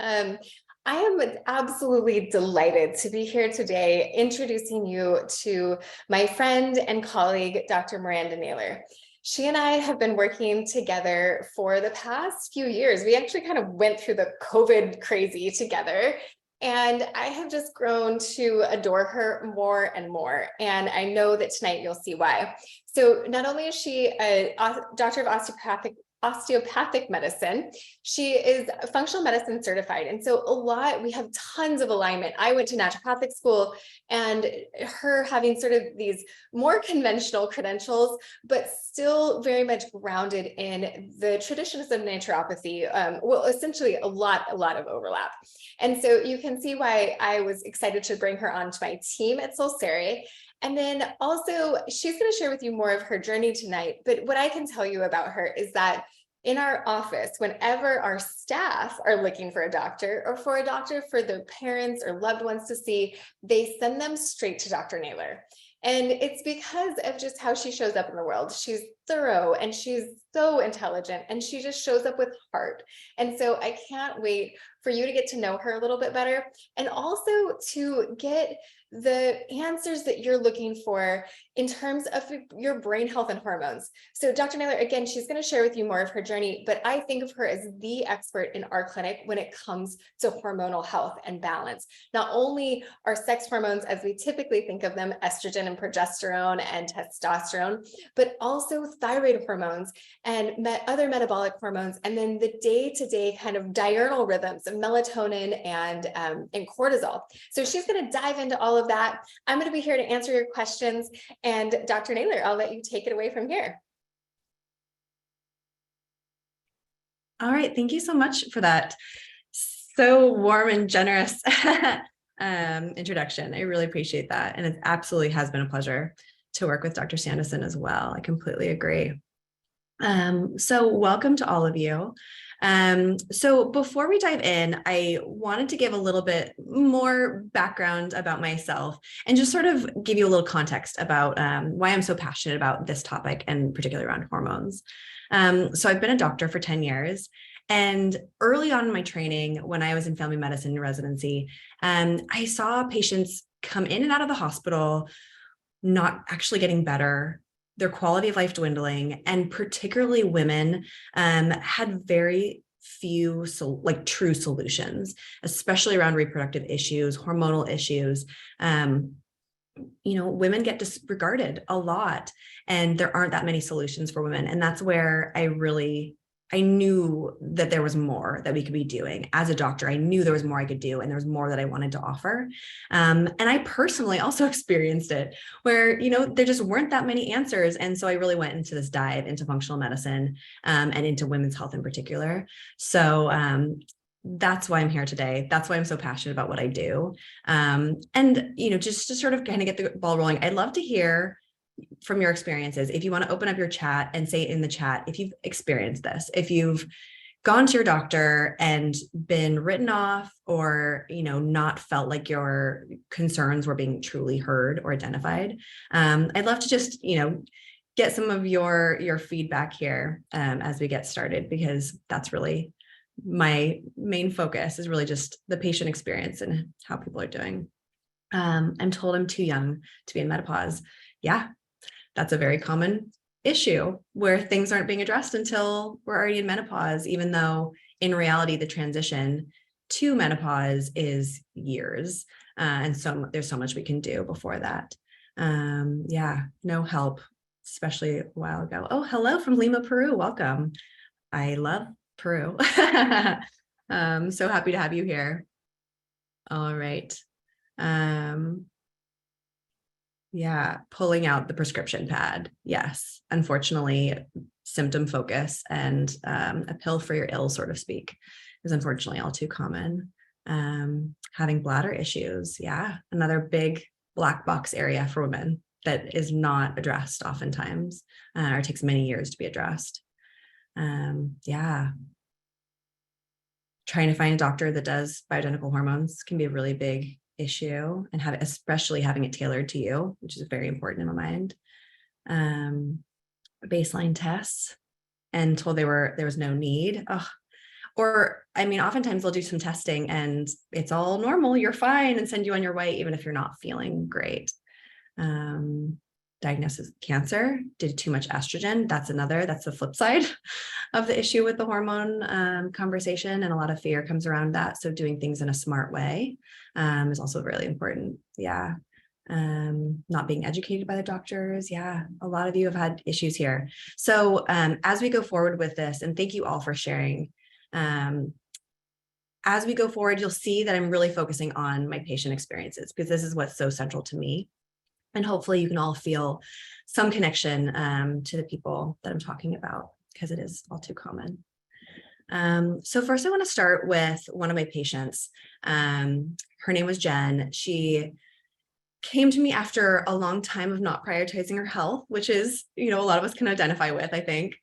Um, I am absolutely delighted to be here today, introducing you to my friend and colleague, Dr. Miranda Naylor. She and I have been working together for the past few years. We actually kind of went through the COVID crazy together, and I have just grown to adore her more and more. And I know that tonight you'll see why. So not only is she a doctor of osteopathic medicine. She is functional medicine certified. And so we have tons of alignment. I went to naturopathic school, and her having sort of these more conventional credentials, but still very much grounded in the traditions of naturopathy. Well, essentially a lot of overlap. And so you can see why I was excited to bring her onto my team at Solseri. And then also, she's going to share with you more of her journey tonight. But what I can tell you about her is that in our office, whenever our staff are looking for a doctor or for a doctor for their parents or loved ones to see, they send them straight to Dr. Naylor. And it's because of just how she shows up in the world. She's thorough and she's so intelligent, and she just shows up with heart. And so I can't wait for you to get to know her a little bit better, and also to get the answers that you're looking for in terms of your brain health and hormones. So Dr. Naylor, again, she's going to share with you more of her journey, but I think of her as the expert in our clinic when it comes to hormonal health and balance. Not only are sex hormones, as we typically think of them, estrogen and progesterone and testosterone, but also thyroid hormones and other metabolic hormones, and then the day-to-day kind of diurnal rhythms of melatonin and cortisol. So she's going to dive into all of that. I'm going to be here to answer your questions. And Dr. Naylor, I'll let you take it away from here. All right. Thank you so much for that so warm and generous introduction. I really appreciate that. And it absolutely has been a pleasure to work with Dr. Sanderson as well. I completely agree. So welcome to all of you. So before we dive in, I wanted to give a little bit more background about myself and just sort of give you a little context about why I'm so passionate about this topic, and particularly around hormones. So I've been a doctor for 10 years. And early on in my training, when I was in family medicine residency, I saw patients come in and out of the hospital, not actually getting better, their quality of life dwindling, and particularly women had very few true solutions, especially around reproductive issues, hormonal issues. Women get disregarded a lot, and there aren't that many solutions for women. And that's where I knew that there was more that we could be doing. As a doctor, I knew there was more I could do, and there was more that I wanted to offer. And I personally also experienced it where, there just weren't that many answers. And so I really went into this dive into functional medicine and into women's health in particular. So that's why I'm here today. That's why I'm so passionate about what I do. And, just to sort of kind of get the ball rolling, I'd love to hear from your experiences. If you want to open up your chat and say in the chat, if you've experienced this, if you've gone to your doctor and been written off, or, not felt like your concerns were being truly heard or identified. I'd love to just, get some of your feedback here as we get started, because that's really my main focus, is really just the patient experience and how people are doing. I'm told I'm too young to be in menopause. Yeah, that's a very common issue where things aren't being addressed until we're already in menopause, even though in reality, the transition to menopause is years. And so there's so much we can do before that. No help, especially a while ago. Oh, hello from Lima, Peru. Welcome. I love Peru. So happy to have you here. All right. Pulling out the prescription pad. Yes, unfortunately, symptom focus and a pill for your ill, so to speak, is unfortunately all too common. Having bladder issues. Yeah, another big black box area for women that is not addressed oftentimes, or takes many years to be addressed. Trying to find a doctor that does bioidentical hormones can be a really big issue, and especially having it tailored to you, which is very important in my mind. Baseline tests, and told there was no need, Or, I mean, oftentimes they'll do some testing and it's all normal, you're fine, and send you on your way, even if you're not feeling great. Diagnosis of cancer, did too much estrogen. That's the flip side of the issue with the hormone conversation. And a lot of fear comes around that. So doing things in a smart way is also really important. Yeah. Not being educated by the doctors. Yeah. A lot of you have had issues here. So as we go forward with this, and thank you all for sharing, as we go forward, you'll see that I'm really focusing on my patient experiences because this is what's so central to me. And hopefully you can all feel some connection to the people that I'm talking about, because it is all too common. So first I want to start with one of my patients. Her name was Jen. She came to me after a long time of not prioritizing her health, which is, a lot of us can identify with, I think.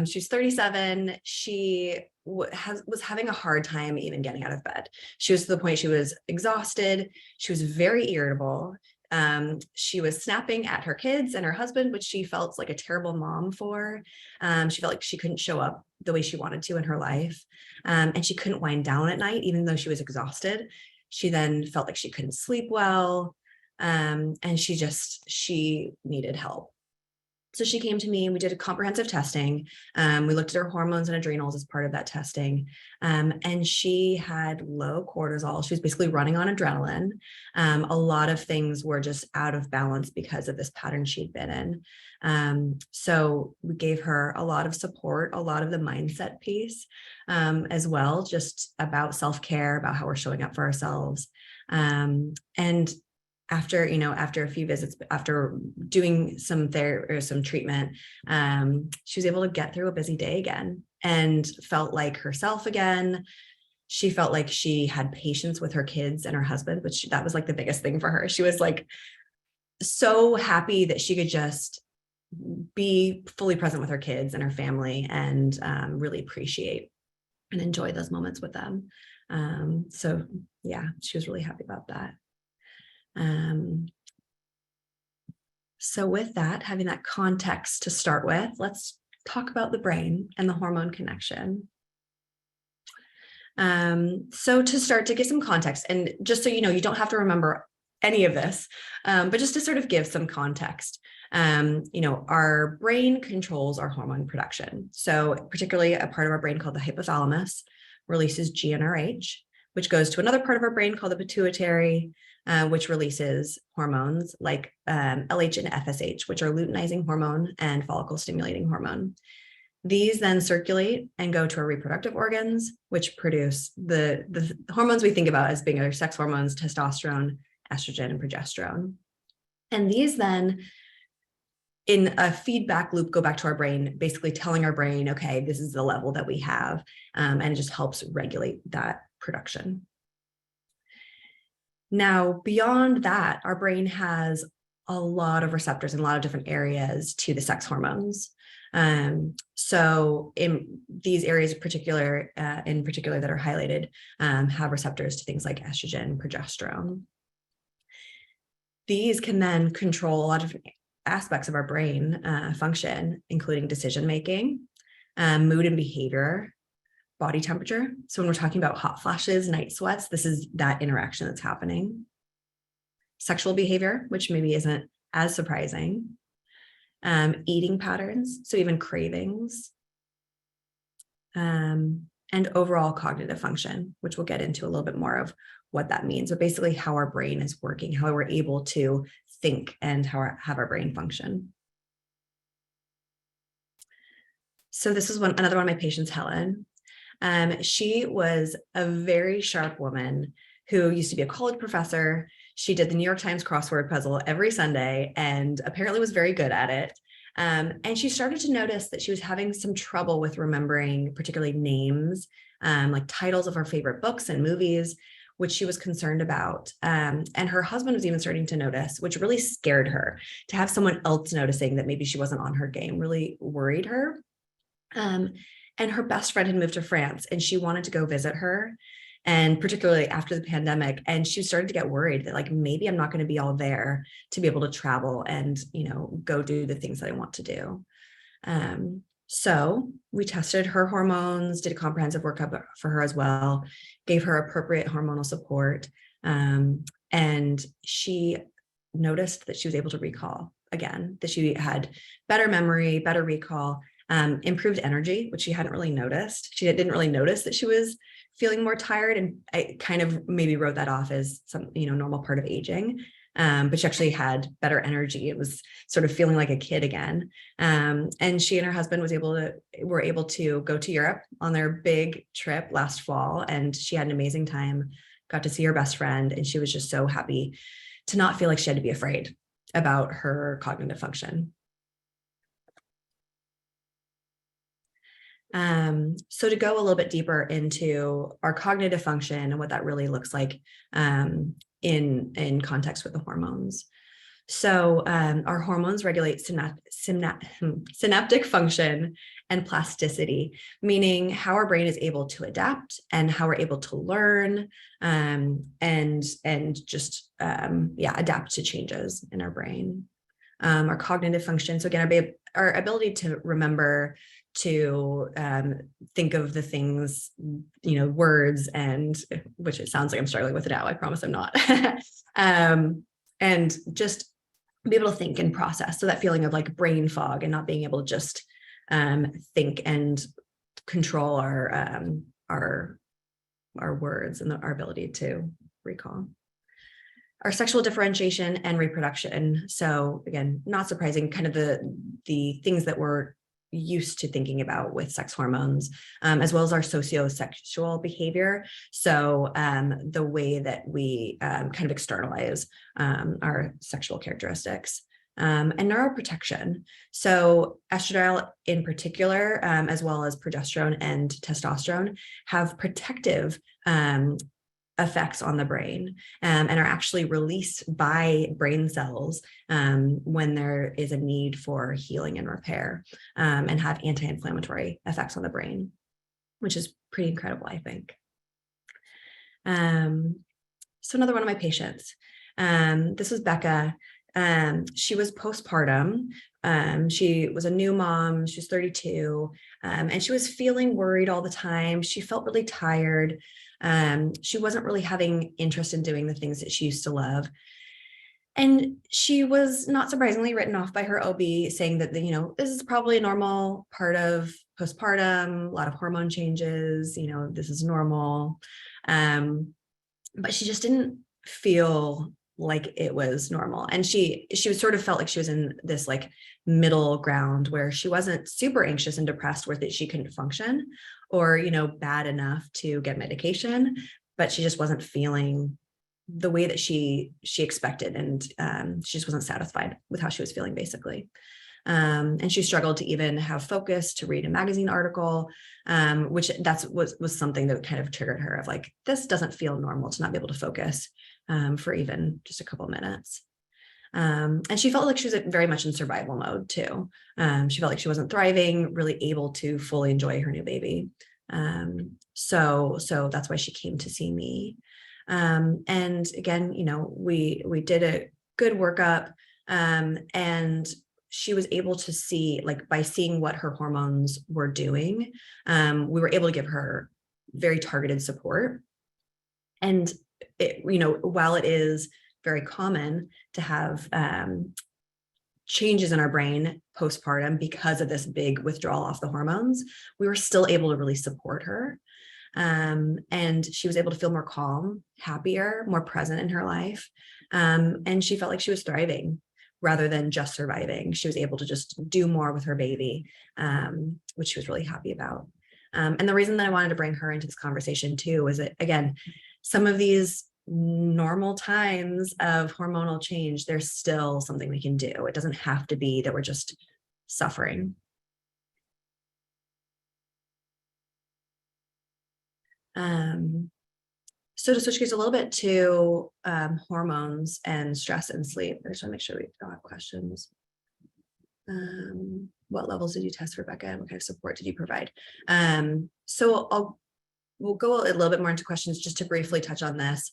She's 37. She was having a hard time even getting out of bed. She was to the point she was exhausted. She was very irritable. She was snapping at her kids and her husband, which she felt like a terrible mom for. She felt like she couldn't show up the way she wanted to in her life. And she couldn't wind down at night, even though she was exhausted. She then felt like she couldn't sleep well. And she needed help. So she came to me and we did a comprehensive testing. We looked at her hormones and adrenals as part of that testing. And she had low cortisol. She was basically running on adrenaline. A lot of things were just out of balance because of this pattern she'd been in. So we gave her a lot of support, a lot of the mindset piece as well, just about self-care, about how we're showing up for ourselves. And after a few visits, after doing some therapy or some treatment, she was able to get through a busy day again and felt like herself again. She felt like she had patience with her kids and her husband, which that was like the biggest thing for her. She was like so happy that she could just be fully present with her kids and her family and really appreciate and enjoy those moments with them. So yeah, she was really happy about that. So with that, having that context to start with, let's talk about the brain and the hormone connection. So to start, to give some context, and just so you know, you don't have to remember any of this, but just to sort of give some context, our brain controls our hormone production. So particularly a part of our brain called the hypothalamus releases GnRH, which goes to another part of our brain called the pituitary, which releases hormones like LH and FSH, which are luteinizing hormone and follicle stimulating hormone. These then circulate and go to our reproductive organs, which produce the hormones we think about as being our sex hormones, testosterone, estrogen, and progesterone. And these then, in a feedback loop, go back to our brain, basically telling our brain, okay, this is the level that we have, and it just helps regulate that production. Now, beyond that, our brain has a lot of receptors in a lot of different areas to the sex hormones. So in these areas in particular that are highlighted, have receptors to things like estrogen, progesterone. These can then control a lot of different aspects of our brain function, including decision-making, mood and behavior, body temperature. So when we're talking about hot flashes, night sweats, this is that interaction that's happening. Sexual behavior, which maybe isn't as surprising. Eating patterns, so even cravings. And overall cognitive function, which we'll get into a little bit more of what that means. So basically how our brain is working, how we're able to think and have our brain function. So this is another one of my patients, Helen. She was a very sharp woman who used to be a college professor. She did the New York Times crossword puzzle every Sunday and apparently was very good at it. And she started to notice that she was having some trouble with remembering particularly names, like titles of her favorite books and movies, which she was concerned about. And her husband was even starting to notice, which really scared her. To have someone else noticing that maybe she wasn't on her game really worried her. And her best friend had moved to France and she wanted to go visit her. And particularly after the pandemic, and she started to get worried that like, maybe I'm not going to be all there to be able to travel and, go do the things that I want to do. So we tested her hormones, did a comprehensive workup for her as well, gave her appropriate hormonal support. And she noticed that she was able to recall again, that she had better memory, better recall, improved energy, which she hadn't really noticed. She didn't really notice that she was feeling more tired. And I kind of maybe wrote that off as some, normal part of aging. But she actually had better energy. It was sort of feeling like a kid again. And she and her husband were able to go to Europe on their big trip last fall. And she had an amazing time, got to see her best friend. And she was just so happy to not feel like she had to be afraid about her cognitive function. So to go a little bit deeper into our cognitive function and what that really looks like in context with the hormones. So our hormones regulate synaptic function and plasticity, meaning how our brain is able to adapt and how we're able to learn and just adapt to changes in our brain. Our cognitive function. So again, our ability to remember, to think of the things, words, and which it sounds like I'm struggling with it now. I promise I'm not. And just be able to think and process. So that feeling of like brain fog and not being able to just think and control our words and our ability to recall. Our sexual differentiation and reproduction. So again, not surprising, kind of the things that we're used to thinking about with sex hormones, as well as our sociosexual behavior. So the way that we kind of externalize our sexual characteristics. And neuroprotection. So estradiol in particular, as well as progesterone and testosterone, have protective effects on the brain and are actually released by brain cells when there is a need for healing and repair, and have anti-inflammatory effects on the brain, which is pretty incredible, I think. So another one of my patients, this was Becca. She was postpartum. She was a new mom. She was 32, and she was feeling worried all the time. She felt really tired. She wasn't really having interest in doing the things that she used to love. And she was, not surprisingly, written off by her OB, saying that, this is probably a normal part of postpartum, a lot of hormone changes, this is normal. But she just didn't feel like it was normal. And she was sort of felt like she was in this like middle ground where she wasn't super anxious and depressed where that she couldn't function or, bad enough to get medication, but she just wasn't feeling the way that she expected. And she just wasn't satisfied with how she was feeling, basically. And she struggled to even have focus to read a magazine article, which was something that kind of triggered her of like, this doesn't feel normal to not be able to focus for even just a couple of minutes. And she felt like she was very much in survival mode too. She felt like she wasn't thriving, really able to fully enjoy her new baby. So that's why she came to see me. And again, we did a good workup, and she was able to see, like by seeing what her hormones were doing, we were able to give her very targeted support. And while it is very common to have changes in our brain postpartum because of this big withdrawal off the hormones, we were still able to really support her. And she was able to feel more calm, happier, more present in her life. And she felt like she was thriving rather than just surviving. She was able to just do more with her baby, which she was really happy about. And the reason that I wanted to bring her into this conversation too is that, again, some of these normal times of hormonal change, there's still something we can do. It doesn't have to be that we're just suffering. So to switch gears a little bit to hormones and stress and sleep, I just want to make sure we don't have questions. What levels did you test for Becca? What kind of support did you provide? So we'll go a little bit more into questions just to briefly touch on this.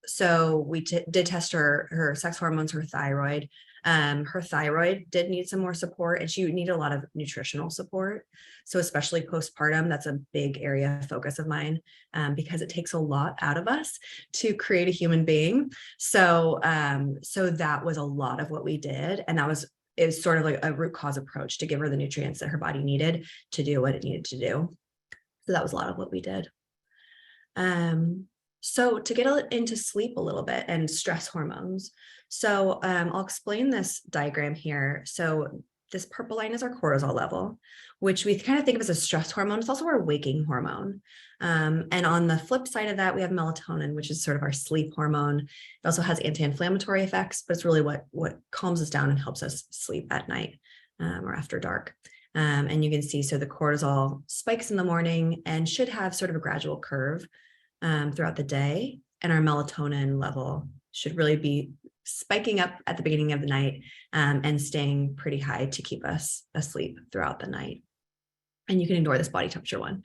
So we did test her sex hormones, her thyroid. Her thyroid did need some more support, and she needed a lot of nutritional support. So especially postpartum, that's a big area of focus of mine, because it takes a lot out of us to create a human being. So that was a lot of what we did. And it was sort of like a root cause approach to give her the nutrients that her body needed to do what it needed to do. So that was a lot of what we did. So to get into sleep a little bit and stress hormones. So I'll explain this diagram here. So this purple line is our cortisol level, which we kind of think of as a stress hormone. It's also our waking hormone. And on the flip side of that, we have melatonin, which is sort of our sleep hormone. It also has anti-inflammatory effects, but it's really what calms us down and helps us sleep at night or after dark. And you can see, so the cortisol spikes in the morning and should have sort of a gradual curve throughout the day. And our melatonin level should really be spiking up at the beginning of the night and staying pretty high to keep us asleep throughout the night. And you can ignore this body temperature one.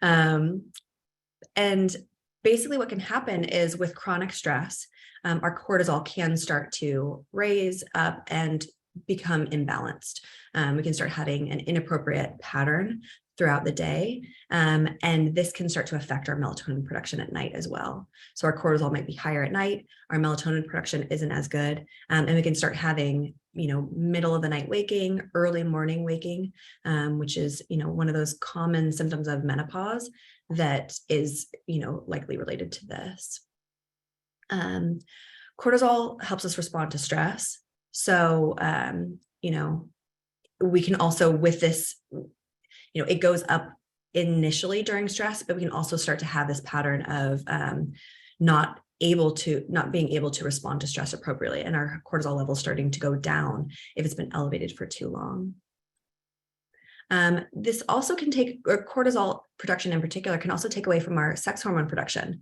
And basically what can happen is with chronic stress, our cortisol can start to raise up and become imbalanced. We can start having an inappropriate pattern throughout the day. And this can start to affect our melatonin production at night as well. So our cortisol might be higher at night, our melatonin production isn't as good. And we can start having, middle of the night waking, early morning waking, which is, one of those common symptoms of menopause that is, likely related to this. Cortisol helps us respond to stress. So, we can also, with this, it goes up initially during stress, but we can also start to have this pattern of not being able to respond to stress appropriately, and our cortisol levels starting to go down if it's been elevated for too long. This also can or cortisol production in particular can also take away from our sex hormone production.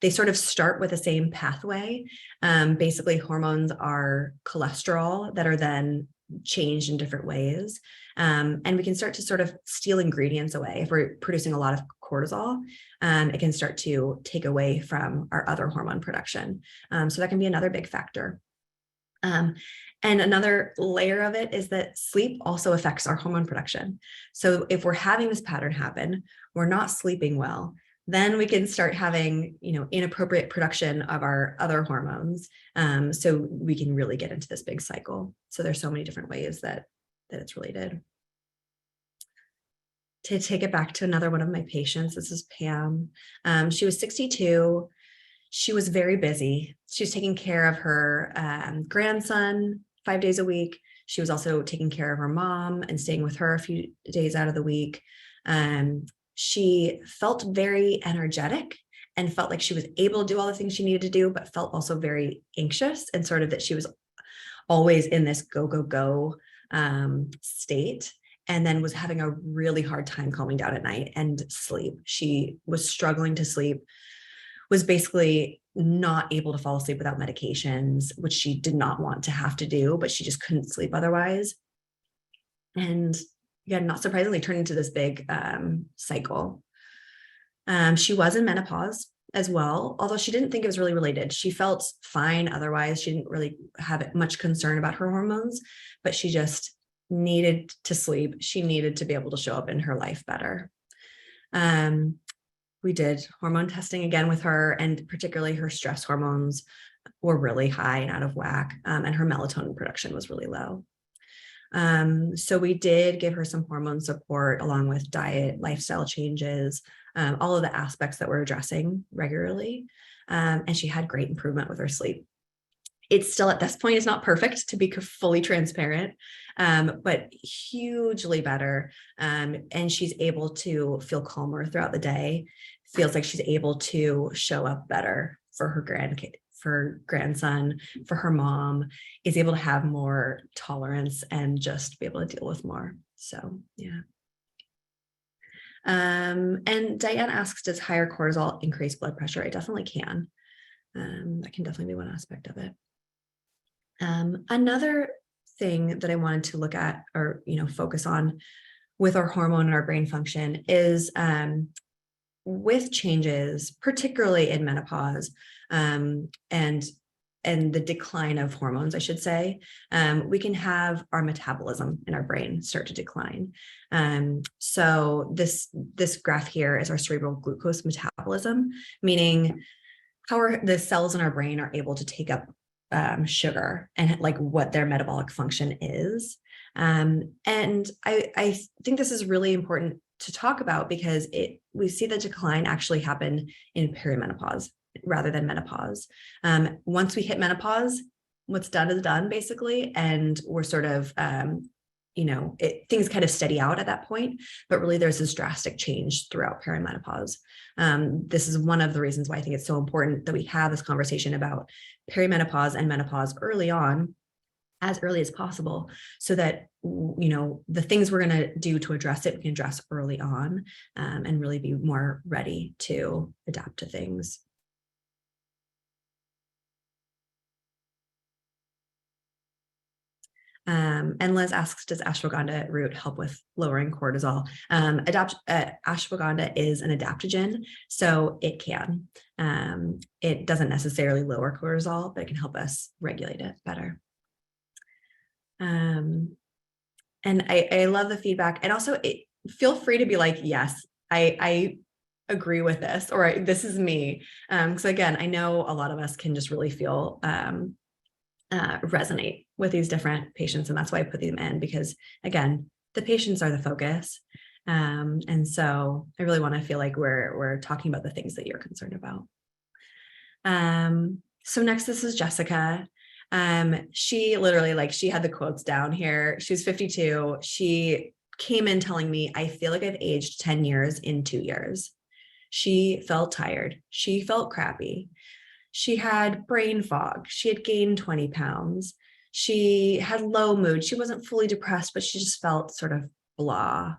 They sort of start with the same pathway. Basically, hormones are cholesterol that are then changed in different ways. And we can start to sort of steal ingredients away. If we're producing a lot of cortisol, it can start to take away from our other hormone production. So that can be another big factor. And another layer of it is that sleep also affects our hormone production. So if we're having this pattern happen, we're not sleeping well, then we can start having, inappropriate production of our other hormones. So we can really get into this big cycle. So there's so many different ways that it's related. To take it back to another one of my patients, this is Pam. She was 62. She was very busy. She was taking care of her grandson 5 days a week. She was also taking care of her mom and staying with her a few days out of the week. She felt very energetic and felt like she was able to do all the things she needed to do, but felt also very anxious and sort of that she was always in this go, go, go state, and then was having a really hard time calming down at night and sleep. She was struggling to sleep, was basically not able to fall asleep without medications, which she did not want to have to do, but she just couldn't sleep otherwise. And again, not surprisingly, turned into this big cycle. She was in menopause as well, although she didn't think it was really related. She felt fine otherwise. She didn't really have much concern about her hormones, but she just needed to sleep. She needed to be able to show up in her life better. We did hormone testing again with her, and particularly her stress hormones were really high and out of whack, and her melatonin production was really low. So we did give her some hormone support along with diet, lifestyle changes, all of the aspects that we're addressing regularly. And she had great improvement with her sleep. It's still at this point is not perfect, to be fully transparent, but hugely better. And she's able to feel calmer throughout the day, feels like she's able to show up better for her grandson, for her mom, is able to have more tolerance and just be able to deal with more. So, yeah. And Diane asks, does higher cortisol increase blood pressure? It definitely can. That can definitely be one aspect of it. Another thing that I wanted to look at or, focus on with our hormone and our brain function is with changes, particularly in menopause, and and the decline of hormones, I should say, we can have our metabolism in our brain start to decline. So this graph here is our cerebral glucose metabolism, meaning how the cells in our brain are able to take up sugar and like what their metabolic function is. And I think this is really important to talk about because we see the decline actually happen in perimenopause rather than menopause. Once we hit menopause, what's done is done basically. And we're sort of, things kind of steady out at that point, but really there's this drastic change throughout perimenopause. This is one of the reasons why I think it's so important that we have this conversation about perimenopause and menopause early on, as early as possible, so that, the things we're going to do to address it, we can address early on, and really be more ready to adapt to things. And Liz asks, does ashwagandha root help with lowering cortisol? Ashwagandha is an adaptogen, so it can. It doesn't necessarily lower cortisol, but it can help us regulate it better. And I love the feedback. And also feel free to be like, yes, I agree with this, or this is me. So again, I know a lot of us can just really feel resonate with these different patients. And that's why I put them in, because again, the patients are the focus. And so I really want to feel like we're talking about the things that you're concerned about. So next, this is Jessica. She literally, she had the quotes down here. She was 52. She came in telling me, I feel like I've aged 10 years in 2 years. She felt tired. She felt crappy. She had brain fog. She had gained 20 pounds. She had low mood. She wasn't fully depressed, but she just felt sort of blah.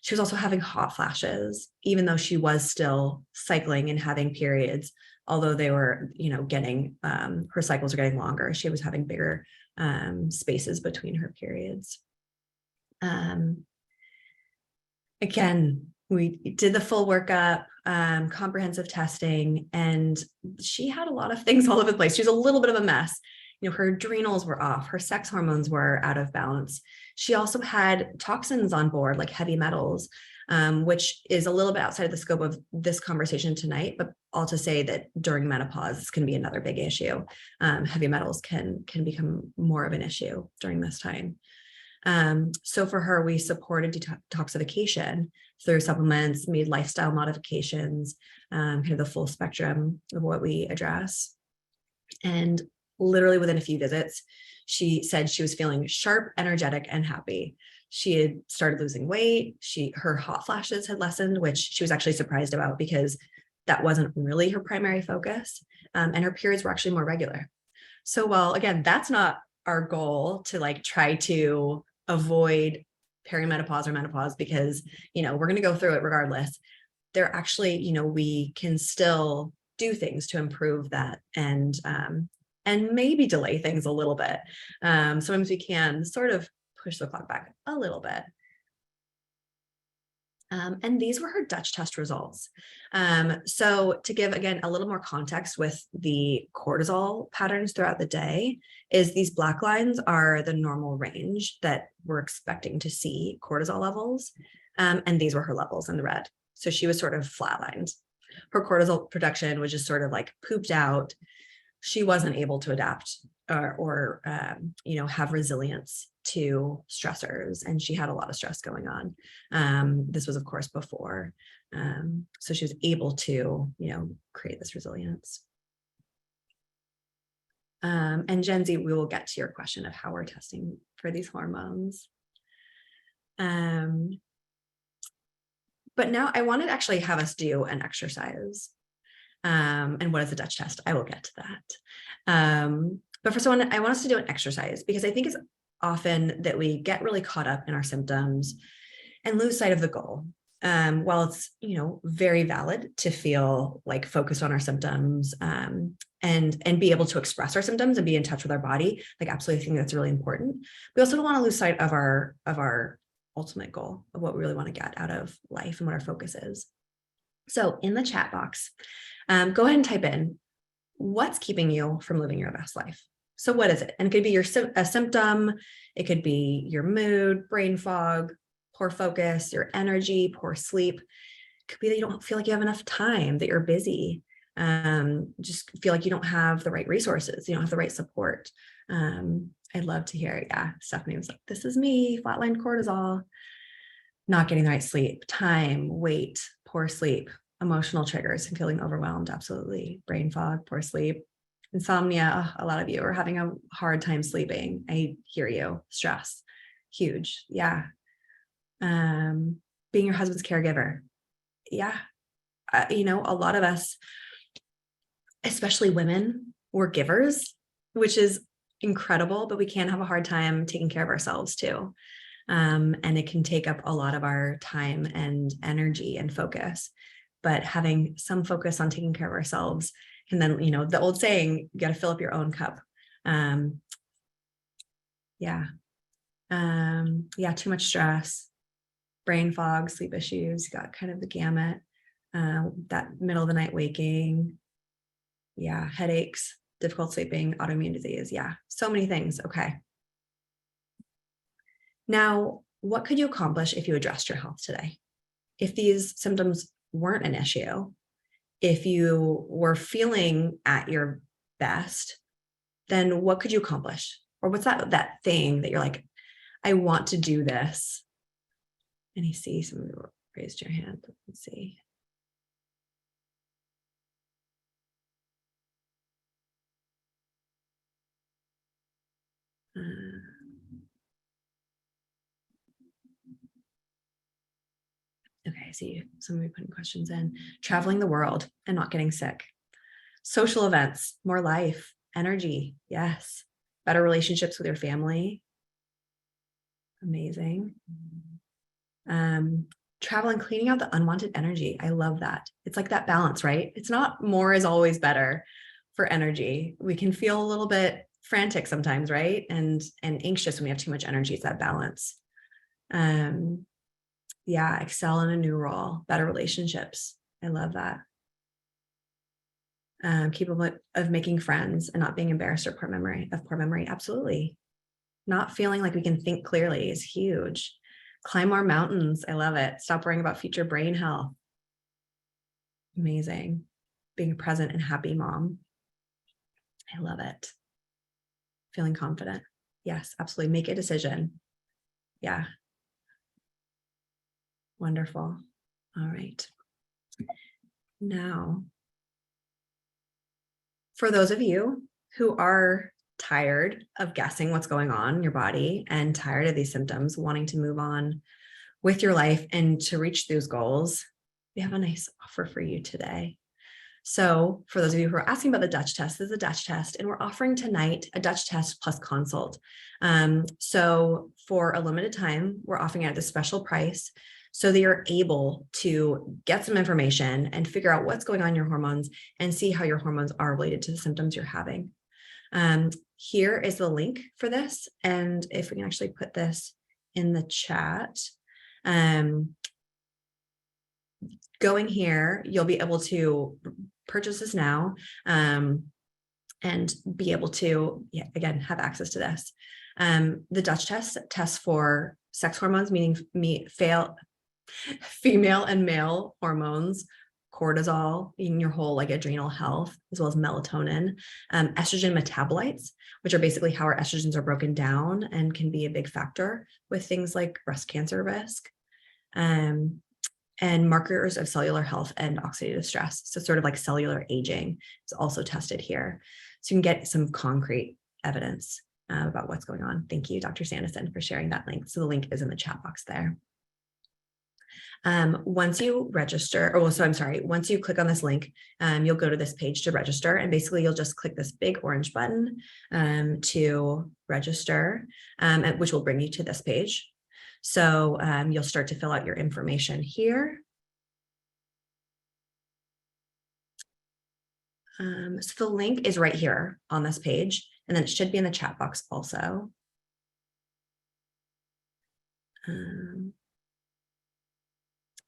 She was also having hot flashes, even though she was still cycling and having periods, although they were, getting, her cycles are getting longer. She was having bigger spaces between her periods. Again, we did the full workup, comprehensive testing, and she had a lot of things all over the place. She was a little bit of a mess. Her adrenals were off. Her sex hormones were out of balance. She also had toxins on board, like heavy metals, which is a little bit outside of the scope of this conversation tonight, but all to say that during menopause, this can be another big issue. Heavy metals can become more of an issue during this time. So for her, we supported detoxification through supplements, made lifestyle modifications, kind of the full spectrum of what we address. And literally within a few visits, she said she was feeling sharp, energetic, and happy. She had started losing weight. Her hot flashes had lessened, which she was actually surprised about because that wasn't really her primary focus. And her periods were actually more regular. So while, again, that's not our goal to try to avoid perimenopause or menopause, because, we're going to go through it regardless. They're actually, we can still do things to improve that and maybe delay things a little bit. Sometimes we can sort of push the clock back a little bit. And these were her Dutch test results. So to give, again, a little more context with the cortisol patterns throughout the day, is these black lines are the normal range that we're expecting to see cortisol levels. And these were her levels in the red. So she was sort of flatlined. Her cortisol production was just sort of pooped out. She wasn't able to adapt or have resilience to stressors, and she had a lot of stress going on. This was, of course, before, so she was able to, create this resilience. And Gen Z, we will get to your question of how we're testing for these hormones. But now I wanted to actually have us do an exercise. And what is the Dutch test? I will get to that. But for someone, I want us to do an exercise, because I think it's often that we get really caught up in our symptoms and lose sight of the goal. While it's, very valid to feel focused on our symptoms, and be able to express our symptoms and be in touch with our body, absolutely, I think that's really important. We also don't want to lose sight of our ultimate goal of what we really want to get out of life and what our focus is. So in the chat box, go ahead and type in, what's keeping you from living your best life? So what is it? And it could be a symptom. It could be your mood, brain fog, poor focus, your energy, poor sleep. It could be that you don't feel like you have enough time, that you're busy. Just feel like you don't have the right resources. You don't have the right support. I'd love to hear. Yeah. Stephanie was like, this is me, flatline cortisol, not getting the right sleep, time, weight, poor sleep, emotional triggers and feeling overwhelmed. Absolutely. Brain fog, poor sleep, insomnia. A lot of you are having a hard time sleeping. I hear you. Stress, huge. Yeah. Being your husband's caregiver. Yeah. A lot of us, especially women, we're givers, which is incredible, but we can have a hard time taking care of ourselves too. And it can take up a lot of our time and energy and focus. But having some focus on taking care of ourselves, and then, the old saying, you got to fill up your own cup. Too much stress, brain fog, sleep issues, got kind of the gamut, that middle of the night waking, headaches, difficult sleeping, autoimmune disease. So many things. Okay. Now, what could you accomplish if you addressed your health today? If these symptoms weren't an issue, if you were feeling at your best, then what could you accomplish? Or what's that thing that you're like, I want to do this? And you see some of you raised your hand. Let's see. Okay, I see some of you putting questions in. Traveling the world and not getting sick. Social events, more life, energy. Yes. Better relationships with your family. Amazing. Traveling, cleaning out the unwanted energy. I love that. It's like that balance, right? It's not more is always better for energy. We can feel a little bit frantic sometimes, right? And anxious when we have too much energy. It's that balance. Excel in a new role, better relationships. I love that. Capable of making friends and not being embarrassed or poor memory. Absolutely. Not feeling like we can think clearly is huge. Climb more mountains. I love it. Stop worrying about future brain health. Amazing. Being a present and happy mom. I love it. Feeling confident. Yes, absolutely. Make a decision. Yeah. Wonderful. All right. Now, for those of you who are tired of guessing what's going on in your body and tired of these symptoms, wanting to move on with your life and to reach those goals, we have a nice offer for you today. So for those of you who are asking about the Dutch test, this is a Dutch test, and we're offering tonight a Dutch test plus consult. So for a limited time, we're offering it at a special price so that you're able to get some information and figure out what's going on in your hormones and see how your hormones are related to the symptoms you're having. Here is the link for this. And if we can actually put this in the chat, going here, you'll be able to purchase this now and be able to, again, have access to this. The Dutch test tests for sex hormones, meaning female and male hormones, cortisol in your whole adrenal health, as well as melatonin, estrogen metabolites, which are basically how our estrogens are broken down and can be a big factor with things like breast cancer risk, and markers of cellular health and oxidative stress. So sort of like cellular aging is also tested here. So you can get some concrete evidence about what's going on. Thank you, Dr. Sanderson, for sharing that link. So the link is in the chat box there. Once you register, once you click on this link, you'll go to this page to register, and basically you'll just click this big orange button to register, which will bring you to this page. So you'll start to fill out your information here. So the link is right here on this page, and then it should be in the chat box also.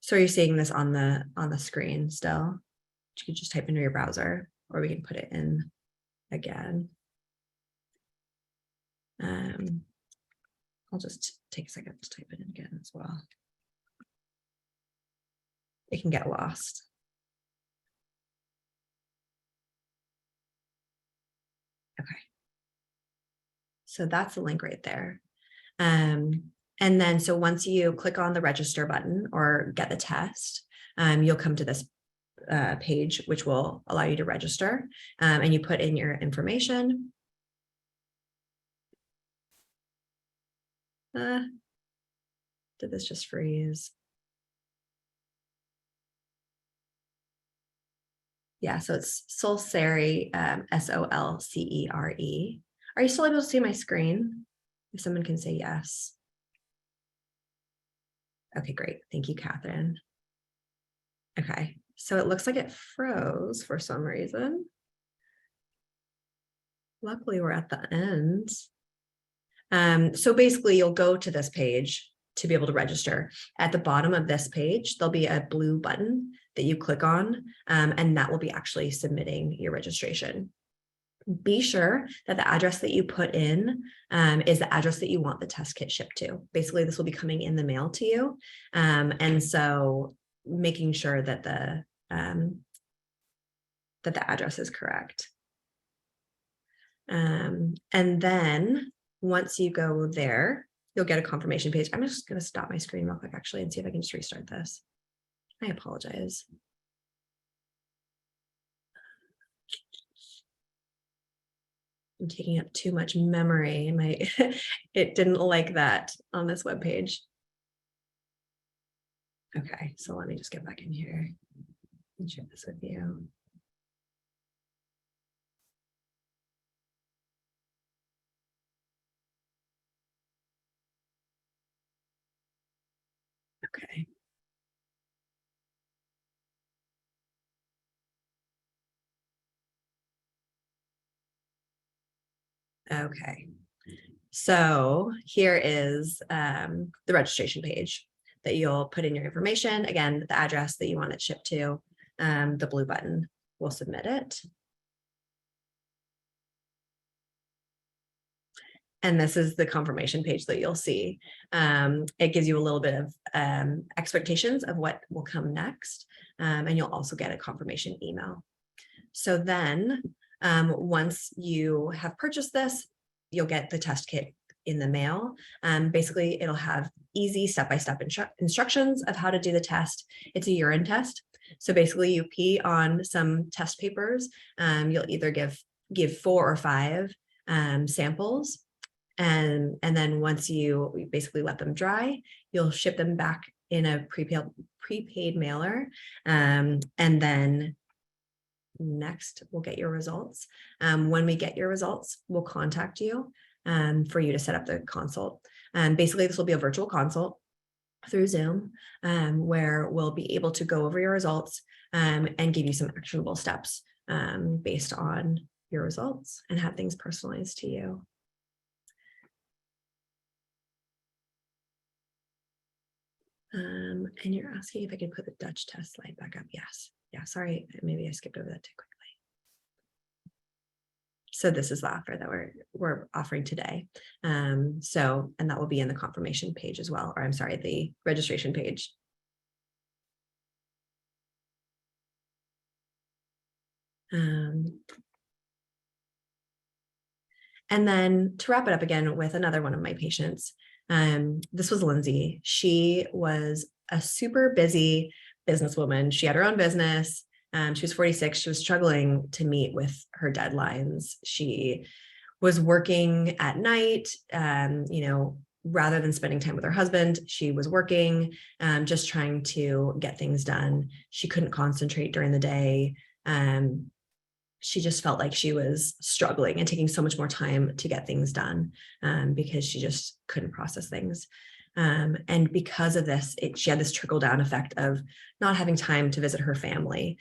So you're seeing this on the screen still? You could just type into your browser. or we can put it in again. I'll just take a second to type it in again as well. It can get lost. Okay. So that's the link right there. And then, so once you click on the register button or get the test, you'll come to this page, which will allow you to register, and you put in your information. Did this just freeze? Yeah, so it's Solcere, Solcere. Are you still able to see my screen? If someone can say yes. Okay, great. Thank you, Catherine. Okay, so it looks like it froze for some reason. Luckily, we're at the end. So basically, you'll go to this page to be able to register. At the bottom of this page, there'll be a blue button that you click on, and that will be actually submitting your registration. Be sure that the address that you put in is the address that you want the test kit shipped to. Basically, this will be coming in the mail to you. And so making sure that the address is correct. And then once you go there, you'll get a confirmation page. I'm just going to stop my screen real quick, actually, and see if I can just restart this. I apologize. I'm taking up too much memory. It didn't like that on this web page. Okay, so let me just get back in here and share this with you. Okay. Okay. So here is the registration page that you'll put in your information. Again, the address that you want it shipped to, the blue button will submit it. And this is the confirmation page that you'll see. It gives you a little bit of expectations of what will come next. And you'll also get a confirmation email. So then once you have purchased this, you'll get the test kit in the mail. Basically, it'll have easy step-by-step instructions of how to do the test. It's a urine test. So basically you pee on some test papers. You'll either give 4 or 5 samples. And then once you basically let them dry, you'll ship them back in a prepaid mailer. And then next we'll get your results. When we get your results, we'll contact you for you to set up the consult. Basically, this will be a virtual consult through Zoom, where we'll be able to go over your results and give you some actionable steps based on your results and have things personalized to you. And you're asking if I could put the Dutch test slide back up. Yes. Yeah, sorry, maybe I skipped over that too quickly. So this is the offer that we're offering today. And that will be in the confirmation page as well, or I'm sorry, the registration page. And then to wrap it up again with another one of my patients, this was Lindsay. She was a super busy businesswoman. She had her own business. She was 46. She was struggling to meet with her deadlines. She was working at night, rather than spending time with her husband. She was working, just trying to get things done. She couldn't concentrate during the day. She just felt like she was struggling and taking so much more time to get things done because she just couldn't process things. And because of this, she had this trickle-down effect of not having time to visit her family,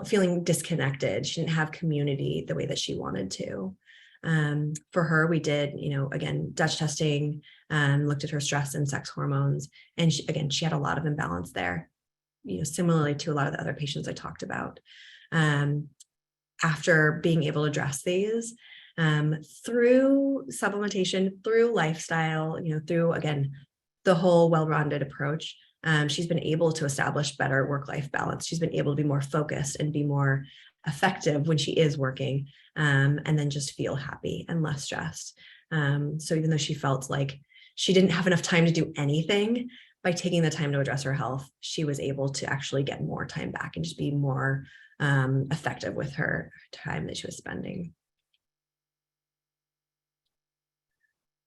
feeling disconnected. She didn't have community the way that she wanted to. For her, we did, again, Dutch testing, looked at her stress and sex hormones. And she had a lot of imbalance there, similarly to a lot of the other patients I talked about. after being able to address these through supplementation, through lifestyle, through, again, the whole well-rounded approach, she's been able to establish better work-life balance. She's been able to be more focused and be more effective when she is working, and then just feel happy and less stressed. So even though she felt like she didn't have enough time to do anything, by taking the time to address her health, she was able to actually get more time back and just be more effective with her time that she was spending.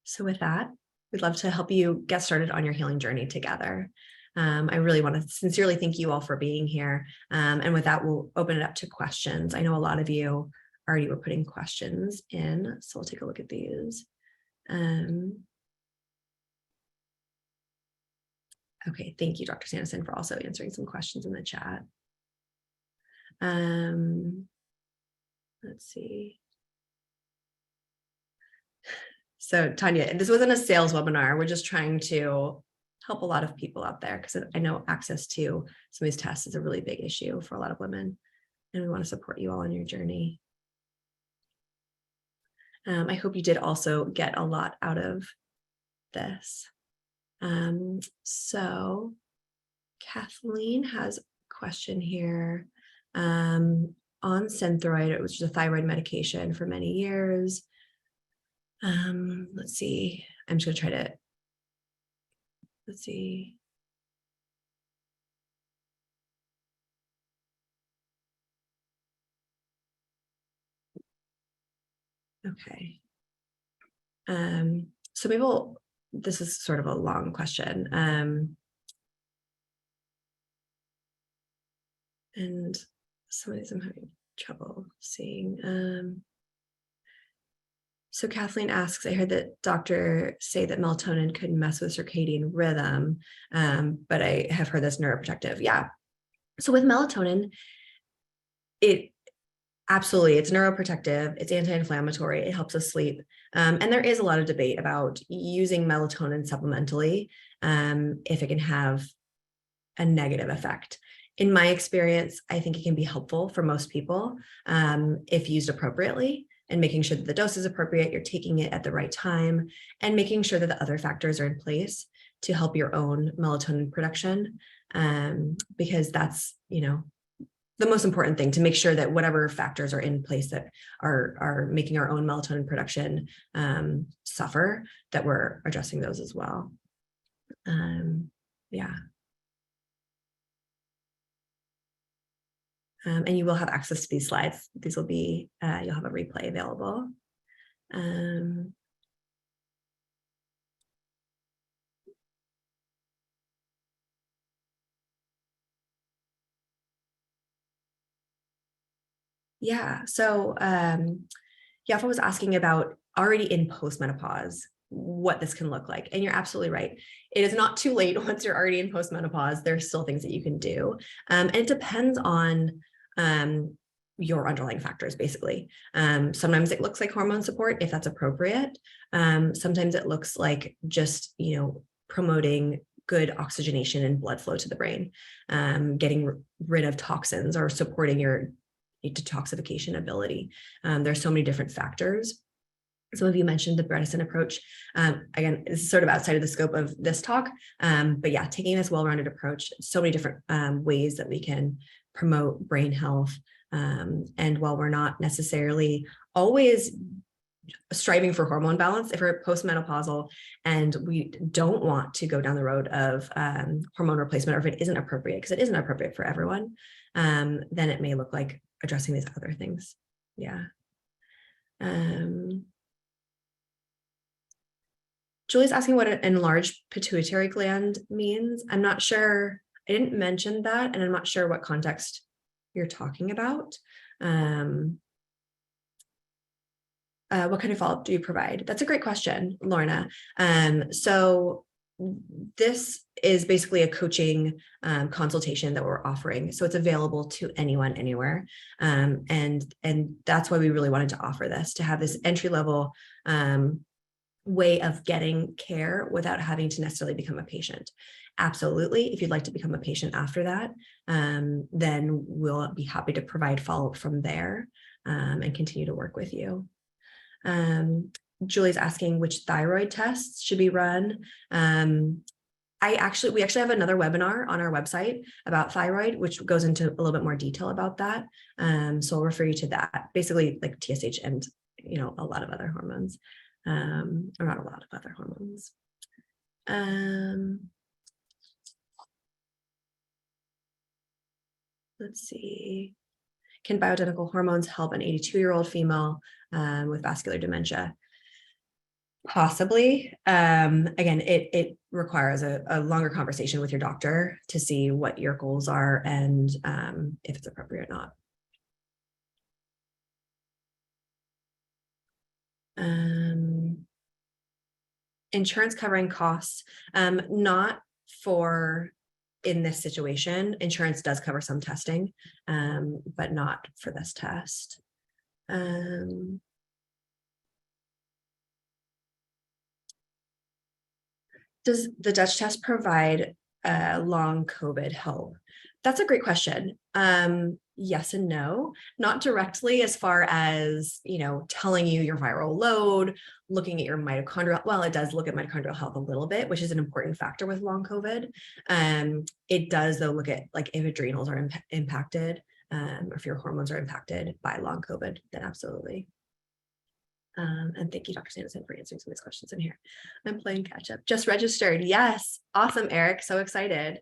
So with that, we'd love to help you get started on your healing journey together. I really want to sincerely thank you all for being here. And with that, we'll open it up to questions. I know a lot of you already were putting questions in, so we'll take a look at these. Okay, thank you, Dr. Sandison, for also answering some questions in the chat. Let's see. So Tanya, this wasn't a sales webinar. We're just trying to help a lot of people out there, because I know access to some of these tests is a really big issue for a lot of women, and we want to support you all on your journey. I hope you did also get a lot out of this. So Kathleen has a question here on Synthroid, which is a thyroid medication for many years. Let's see. I'm just going to try to, let's see. Okay. So maybe this is sort of a long question. And some of these I'm having trouble seeing. So Kathleen asks, I heard that doctor say that melatonin could mess with circadian rhythm, but I have heard that's neuroprotective. Yeah. So with melatonin, absolutely, it's neuroprotective, it's anti-inflammatory, it helps us sleep. And there is a lot of debate about using melatonin supplementally, if it can have a negative effect. In my experience, I think it can be helpful for most people if used appropriately, and making sure that the dose is appropriate, you're taking it at the right time, and making sure that the other factors are in place to help your own melatonin production, because that's, the most important thing, to make sure that whatever factors are in place that are making our own melatonin production suffer, that we're addressing those as well. Yeah. And you will have access to these slides. These will be, you'll have a replay available. Yeah, so Yafa was asking about already in postmenopause, what this can look like. And you're absolutely right. It is not too late once you're already in postmenopause. There's still things that you can do. And it depends on your underlying factors, basically. Sometimes it looks like hormone support, if that's appropriate. Sometimes it looks like just, promoting good oxygenation and blood flow to the brain, getting rid of toxins or supporting your detoxification ability. There's so many different factors. Some of you mentioned the Bredesen approach. Again, this is sort of outside of the scope of this talk, but yeah, taking this well-rounded approach, so many different ways that we can promote brain health. And while we're not necessarily always striving for hormone balance, if we're postmenopausal and we don't want to go down the road of hormone replacement, or if it isn't appropriate, because it isn't appropriate for everyone, then it may look like addressing these other things. Yeah. Julie's asking what an enlarged pituitary gland means. I'm not sure. I didn't mention that, and I'm not sure what context you're talking about. What kind of follow-up do you provide? That's a great question, Lorna. So this is basically a coaching consultation that we're offering. So it's available to anyone, anywhere. And that's why we really wanted to offer this, to have this entry-level way of getting care without having to necessarily become a patient. Absolutely. If you'd like to become a patient after that, then we'll be happy to provide follow-up from there. and continue to work with you. Julie's asking which thyroid tests should be run. We actually have another webinar on our website about thyroid, which goes into a little bit more detail about that. So I'll refer you to that. Basically, like TSH and a lot of other hormones, or not a lot of other hormones. Let's see. Can bioidentical hormones help an 82-year-old female with vascular dementia? Possibly. Again, it requires a longer conversation with your doctor to see what your goals are and if it's appropriate or not. Insurance covering costs, not for in this situation. Insurance does cover some testing, but not for this test. Does the Dutch test provide long COVID help? That's a great question. Yes and no, not directly as far as, telling you your viral load, looking at your mitochondrial. Well, it does look at mitochondrial health a little bit, which is an important factor with long COVID. It does though look at like if adrenals are impacted, or if your hormones are impacted by long COVID, then absolutely. And thank you, Dr. Sanderson, for answering some of these questions in here. I'm playing catch up. Just registered. Yes. Awesome, Eric. So excited.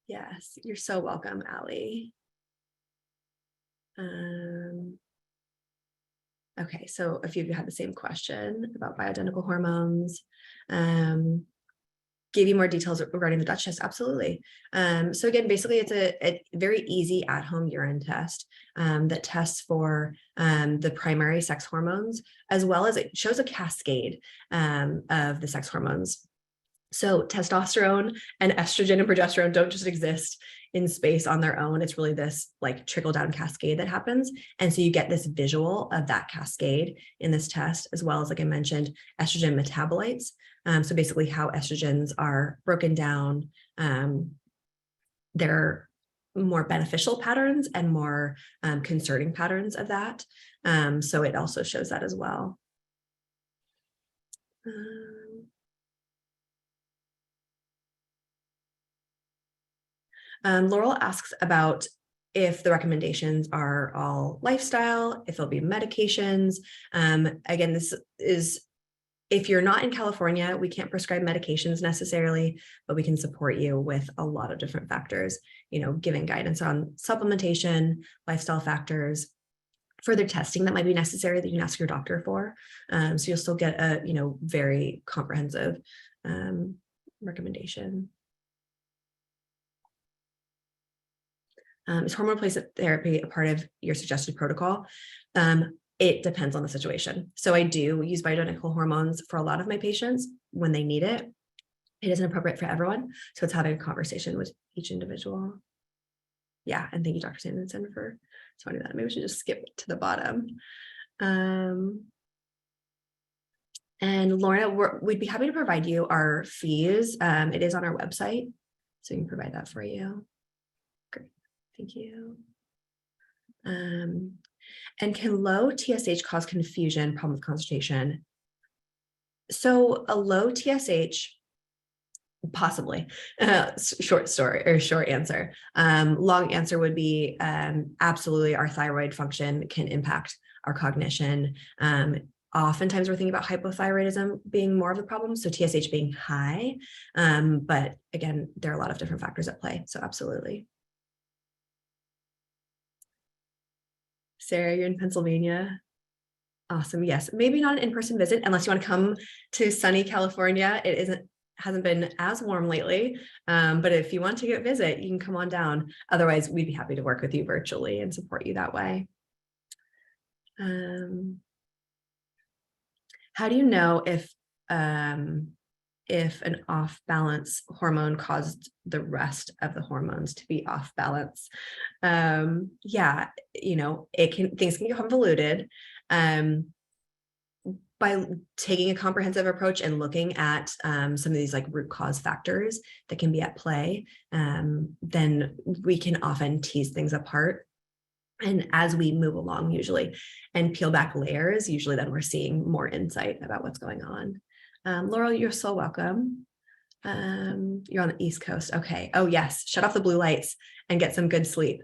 Yes, you're so welcome, Allie. Okay, so a few of you had the same question about bioidentical hormones. Give you more details regarding the Dutch test. Absolutely. So again, basically it's a very easy at-home urine test that tests for the primary sex hormones, as well as it shows a cascade of the sex hormones. So testosterone and estrogen and progesterone don't just exist in space on their own. It's really this like trickle down cascade that happens. And so you get this visual of that cascade in this test, as well as, like I mentioned, estrogen metabolites. So basically how estrogens are broken down. There are more beneficial patterns and more concerning patterns of that. So it also shows that as well. Laurel asks about if the recommendations are all lifestyle, if there'll be medications. Again, this is, if you're not in California, we can't prescribe medications necessarily, but we can support you with a lot of different factors, giving guidance on supplementation, lifestyle factors, further testing that might be necessary that you can ask your doctor for. So you'll still get a, very comprehensive recommendation. Is hormone replacement therapy a part of your suggested protocol? It depends on the situation. So I do use bioidentical hormones for a lot of my patients when they need it. It isn't appropriate for everyone. So it's having a conversation with each individual. Yeah, and thank you, Dr. Sandison, for starting that. Maybe we should just skip to the bottom. And Lorna, we'd be happy to provide you our fees. It is on our website, so we can provide that for you. Great, thank you. And can low TSH cause confusion, problem with concentration? So a low TSH, possibly. Short answer. Long answer would be absolutely. Our thyroid function can impact our cognition. Oftentimes we're thinking about hypothyroidism being more of the problem, so TSH being high. But again, there are a lot of different factors at play. So absolutely. Sarah, you're in Pennsylvania. Awesome. Yes, maybe not an in-person visit unless you want to come to sunny California. It hasn't been as warm lately, but if you want to visit, you can come on down. Otherwise, we'd be happy to work with you virtually and support you that way. How do you know if an off-balance hormone caused the rest of the hormones to be off balance? Yeah, things can get convoluted. by taking a comprehensive approach and looking at some of these like root cause factors that can be at play, then we can often tease things apart. And as we move along, usually, and peel back layers, usually then we're seeing more insight about what's going on. Laurel, you're so welcome. You're on the East Coast. Okay. Oh yes. Shut off the blue lights and get some good sleep.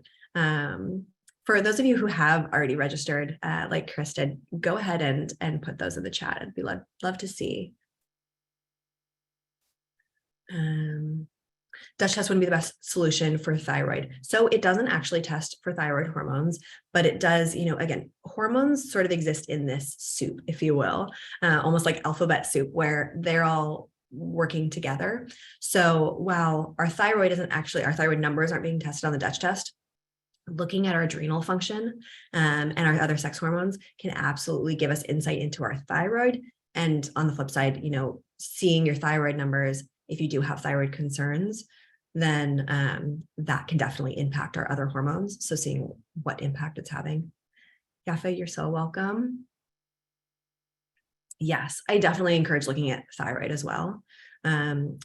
For those of you who have already registered, like Chris did, go ahead and put those in the chat. I'd be love to see. Dutch test wouldn't be the best solution for thyroid. So it doesn't actually test for thyroid hormones, but it does, again, hormones sort of exist in this soup, if you will, almost like alphabet soup, where they're all working together. So while our thyroid numbers aren't being tested on the Dutch test, looking at our adrenal function and our other sex hormones can absolutely give us insight into our thyroid. And on the flip side, seeing your thyroid numbers, if you do have thyroid concerns, then that can definitely impact our other hormones. So seeing what impact it's having. Yafa, you're so welcome. Yes, I definitely encourage looking at thyroid as well.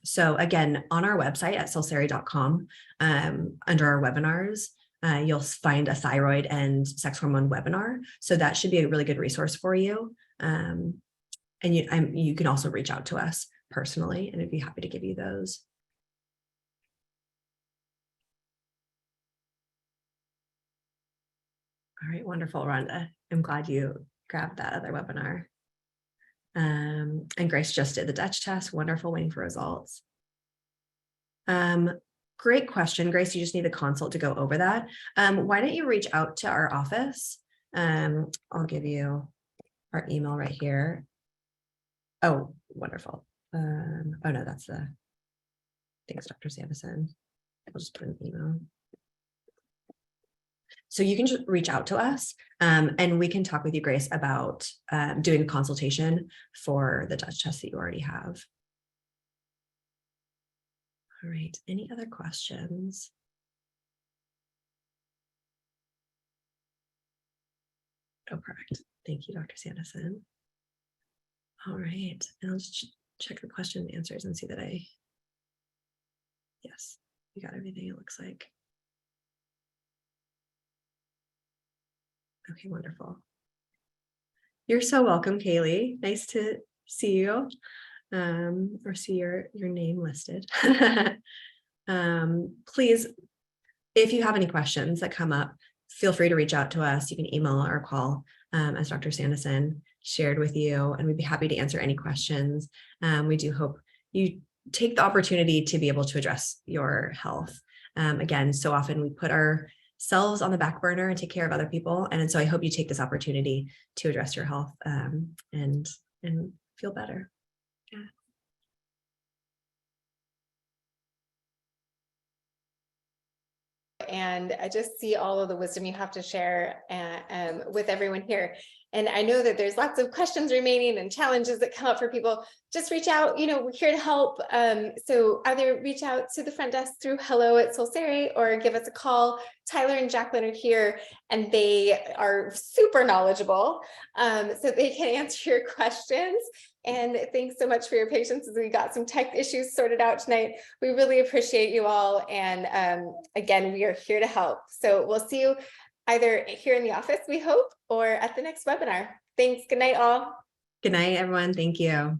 So again, on our website at solseri.com, under our webinars, you'll find a thyroid and sex hormone webinar. So that should be a really good resource for you. And you can also reach out to us personally, and I'd be happy to give you those. All right, wonderful, Rhonda. I'm glad you grabbed that other webinar. And Grace just did the Dutch test. Wonderful, waiting for results. Great question, Grace. You just need a consult to go over that. Why don't you reach out to our office? I'll give you our email right here. Oh, wonderful. Oh no, that's thanks, Dr. Sandison. I'll just put an email. So you can just reach out to us and we can talk with you, Grace, about doing a consultation for the Dutch test that you already have. All right, any other questions? Oh, perfect. Thank you, Dr. Sandison. All right, and I'll just check the question and answers and see that yes, you got everything, it looks like. Okay, wonderful. You're so welcome, Kaylee. Nice to see you, or see your name listed. Please, if you have any questions that come up, feel free to reach out to us. You can email or call, as Dr. Sandison shared with you, and we'd be happy to answer any questions. We do hope you take the opportunity to be able to address your health. Again, so often we put ourselves on the back burner and take care of other people. And so I hope you take this opportunity to address your health and feel better. Yeah. And I just see all of the wisdom you have to share with everyone here. And I know that there's lots of questions remaining and challenges that come up for people. Just reach out, we're here to help. So either reach out to the front desk through hello@solseri or give us a call. Tyler and Jacqueline are here and they are super knowledgeable. So they can answer your questions. And thanks so much for your patience as we got some tech issues sorted out tonight. We really appreciate you all. And again, we are here to help. So we'll see you either here in the office, we hope, or at the next webinar. Thanks. Good night, all. Good night, everyone. Thank you.